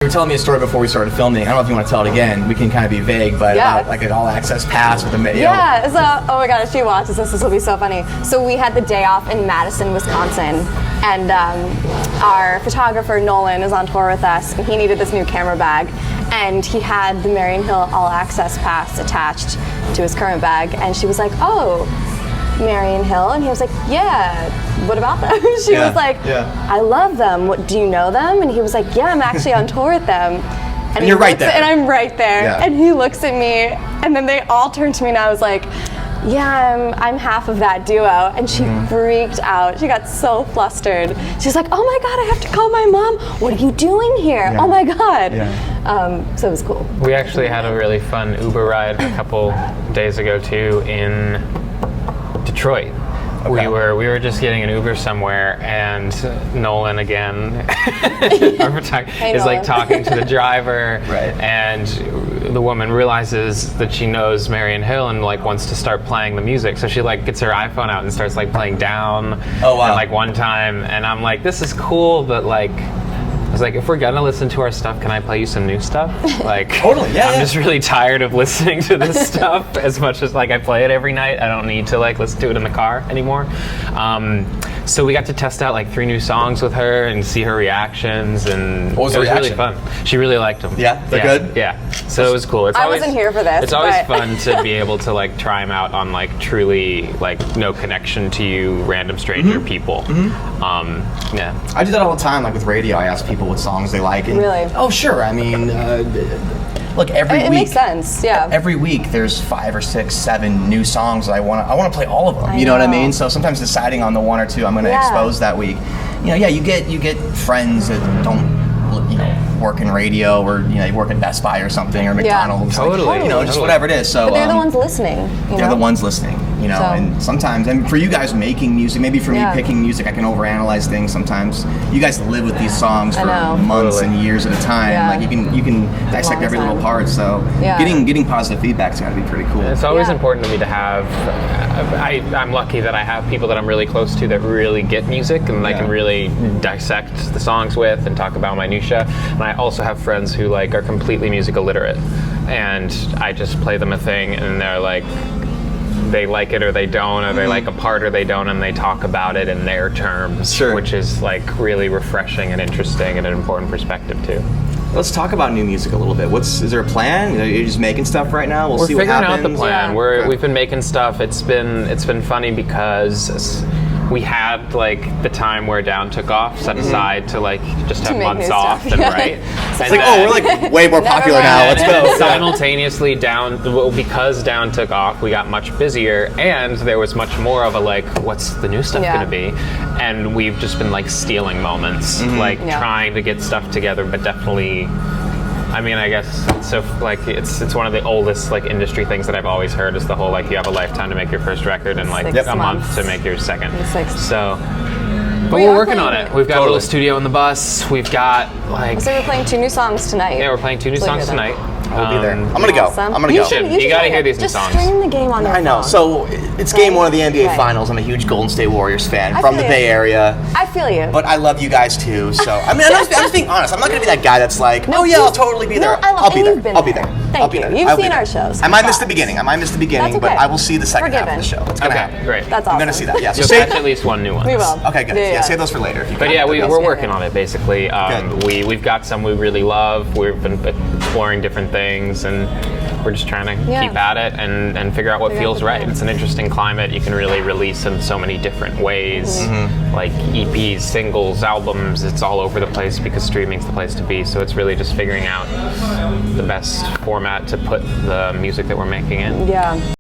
were telling me a story before we started filming. I don't know if you want to tell it again. We can kind of be vague, but about like an all-access pass with a Yeah, so, oh my god, if she watches this will be so funny. So we had the day off in Madison, Wisconsin, and our photographer, Nolan, is on tour with us, and he needed this new camera bag, and he had the Marian Hill all-access pass attached to his current bag, and she was like, oh, Marian Hill, and he was like, yeah, what about them? She was like, I love them. What, do you know them? And he was like, yeah, I'm actually on tour with them. And you're right there. And I'm right there. And he looks at me, and then they all turned to me, and I was like, yeah, I'm half of that duo. And she freaked out. She got so flustered. She's like, oh my God, I have to call my mom. What are you doing here? Oh my God. So it was cool. We actually had a really fun Uber ride a couple days ago too in Detroit. We were just getting an Uber somewhere, and Nolan again is like talking to the driver, and the woman realizes that she knows Marian Hill and like wants to start playing the music, so she like gets her iPhone out and starts like playing Down. And like one time, and I'm like, this is cool, but like, I was like, if we're gonna listen to our stuff, can I play you some new stuff? Like, totally, I'm just really tired of listening to this stuff as much as like I play it every night. I don't need to like listen to it in the car anymore. So we got to test out like 3 new songs with her and see her reactions, and what was it was reaction? really fun. She really liked them. Yeah, they're good? Yeah, so it was cool. I wasn't here for this. It's always fun to be able to like try them out on like truly like no connection to you, random stranger people. Yeah. I do that all the time, like with radio. I ask people what songs they like. And, really? Oh, sure. I mean, look, every week. It makes sense, yeah. Every week there's 5 or 6, 7 new songs that I want to play all of them. You know what I mean? So sometimes deciding on the 1 or 2 I'm going to expose that week. You know, you get friends that don't, work in radio, or you work at Best Buy or something, or McDonald's. Totally. Just whatever it is. So but they're the ones listening. They're the ones listening. And sometimes, and for you guys making music, maybe for me picking music, I can overanalyze things sometimes. You guys live with these songs for months and years at a time. Like you can dissect every little part. So getting positive feedback's got to be pretty cool. It's always important to me to have. I'm lucky that I have people that I'm really close to that really get music, and I can really dissect the songs with and talk about minutia. And I also have friends who like are completely music illiterate, and I just play them a thing, and they're like, they like it or they don't, or they like a part or they don't, and they talk about it in their terms, which is like really refreshing and interesting and an important perspective too. Let's talk about new music a little bit. Is there a plan? You're just making stuff right now? We'll see what happens. We're figuring out the plan. We've been making stuff. It's been funny because we had like the time where Down took off set aside to like just have months off and write. It's like, we're like way more popular now. Let's go. Simultaneously, because Down took off, we got much busier, and there was much more of a like, what's the new stuff gonna be? And we've just been like stealing moments, like trying to get stuff together, but definitely. I mean, I guess so. Like, it's one of the oldest like industry things that I've always heard is the whole like you have a lifetime to make your first record and like a month to make your second. So, but we're working on it. We've got a little studio in the bus. We've got like. So we're playing 2 new songs tonight. Yeah, we're playing 2 new songs tonight. I'll be there. I'm gonna go. Awesome. I'm gonna go. You gotta hear these new songs. Just stream the game on your phone. I know. So it's game 1 of the NBA Finals. I'm a huge Golden State Warriors fan from the Bay Area. I feel you. But I love you guys too. So I mean, I'm just being honest. I'm not gonna be that guy that's like, I'll totally be there. I'll be there. I'll be there. Thank you. You've seen our shows. I might miss the beginning. But I will see the second half of the show. It's gonna happen. Great. That's awesome. I'm gonna see that. Yeah. So you'll catch at least 1 new one. We will. Okay, good. Yeah, save those for later. But yeah, we're working on it basically. We've got some we really love. We've been exploring different things, and we're just trying to keep at it and figure out what feels right. It's an interesting climate. You can really release in so many different ways, like EPs, singles, albums. It's all over the place because streaming's the place to be. So it's really just figuring out the best format to put the music that we're making in. Yeah.